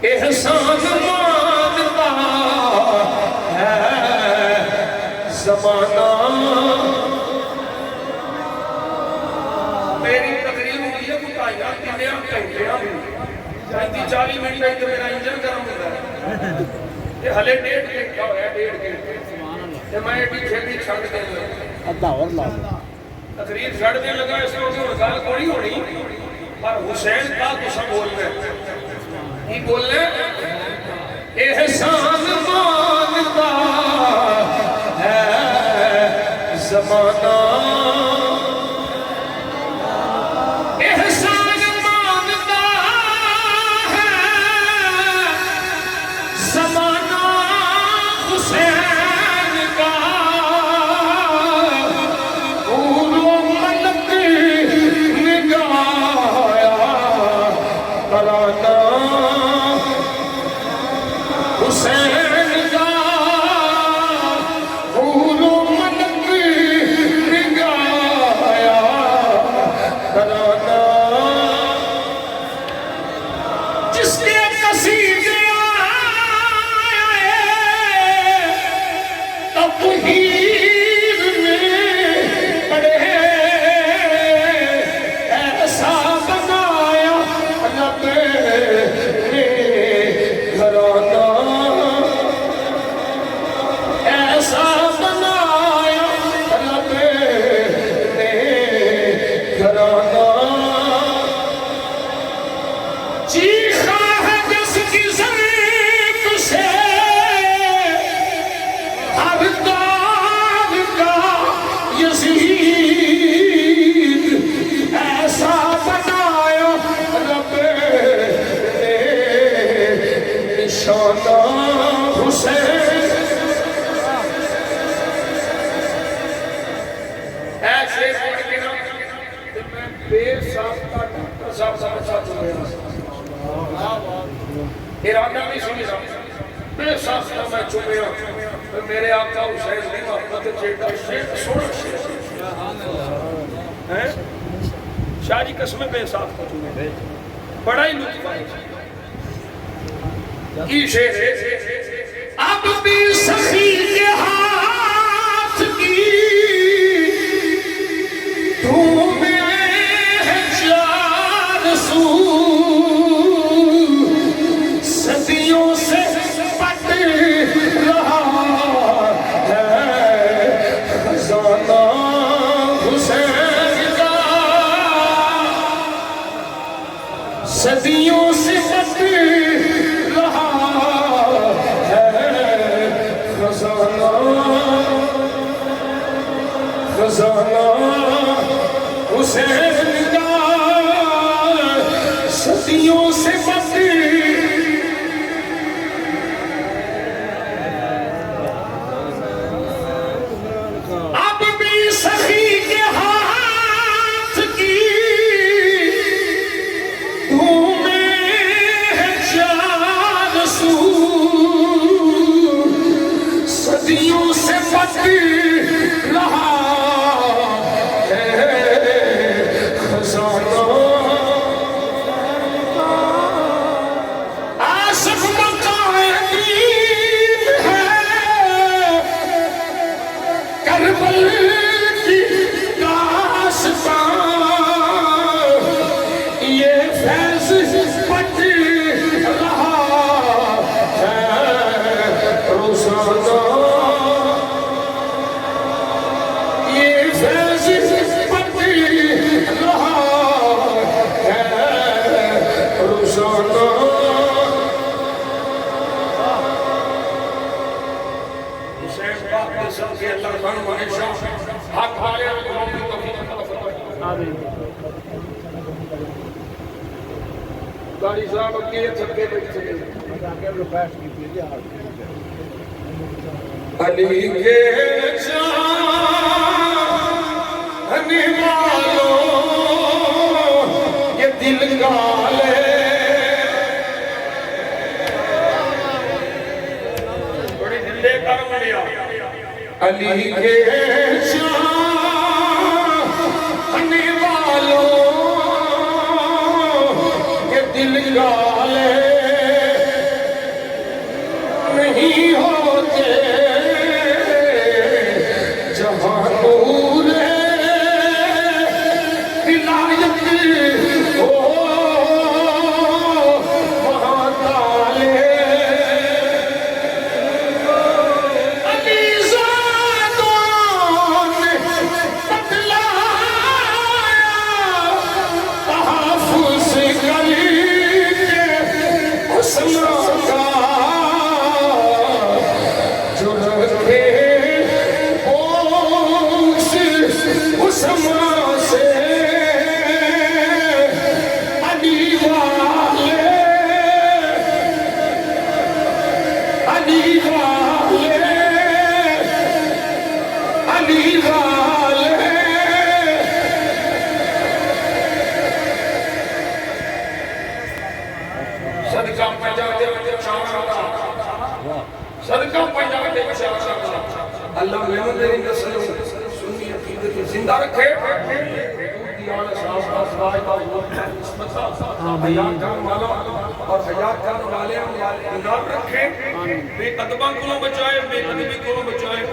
एहसान मानता है ज़माना। मेरी तकरीर हुई है कुटाइयां किन्ने घंटियां भी 35-40 मिनट तक मेरा इंजन गर्म होता है। ये हले 1.5 घंटा होया, 1.5 घंटे ते मैं एडी छेती छड़ दे अद्धा और ला तकरीर छड़ दे लगा। इस वक्त गल थोड़ी होनी, पर हुसैन का तुसा बोलना की बोलना। एहसान मानता है ज़माना, एहसान मानता है ज़माना हुसैन का। पूरो मलक निगाया तराना हुसैन का। पूरो मलक निगाया तराना। जिसके कसीदे आए तबहीर में पड़े, ऐसा बनाया रब ने घराना। ऐसा बनाया रब ने घराना। चीखा है जिसकी ज़मीन से हर दाग का यज़ीद, ऐसा बनाया रब ने निशाना हुसैन। ऐसे पढ़ के ना मैं बेसाख्ता डॉक्टर साहब समझा चुके हैं। इरादा नहीं सुनिया, बेसाख्ता मैं चुके तो मेरे आका हुसैन ने मोहब्बत जेड़ा शेर सोना शेर है। शाह जी कसम बेसाख्ता चुके, बड़ा ही लुत्फ आया। की शेर है, अब भी सखी के हाथ की धूमें हैं चार सू, सदियों से पट रहा है खजाना हुसैन का। सदियों से पट रहा है खजाना। खजाना हुसैन का सदियों से पट। अब भी सखी के हाथ की धूमें हैं चार सू, सदियों से पट रहा है खजाना। आशिक मकाए दीन है करबल की दास्तां, ये फैज़ पट रहा है रोज़ाना। ये फैज़ पट रहा है रोज़ाना। हुसैन पाक के सबके अल्लाह खान हमेशा हक वाले लोगों की तौफीक अता फरमाए। आमीन। गाड़ी साहब अगे थके बैठे अली के चाहने वालों ये दिल गाले, बड़ी दिले कर लिया। अली के चाहने वालों ये दिल गाले, अली वाले अली वाले सदका पंजाब दे चारा दा सदका पंजाब दे चारा दा अल्लाह मेरे तेरी नस्ल सुन्नी अकीदत को जिंदा रखे दियान साफ असवाज का हया करने वाला और हया करने वाले नाम रखे बेअदबा को बचाए बेअदबी को बचाए।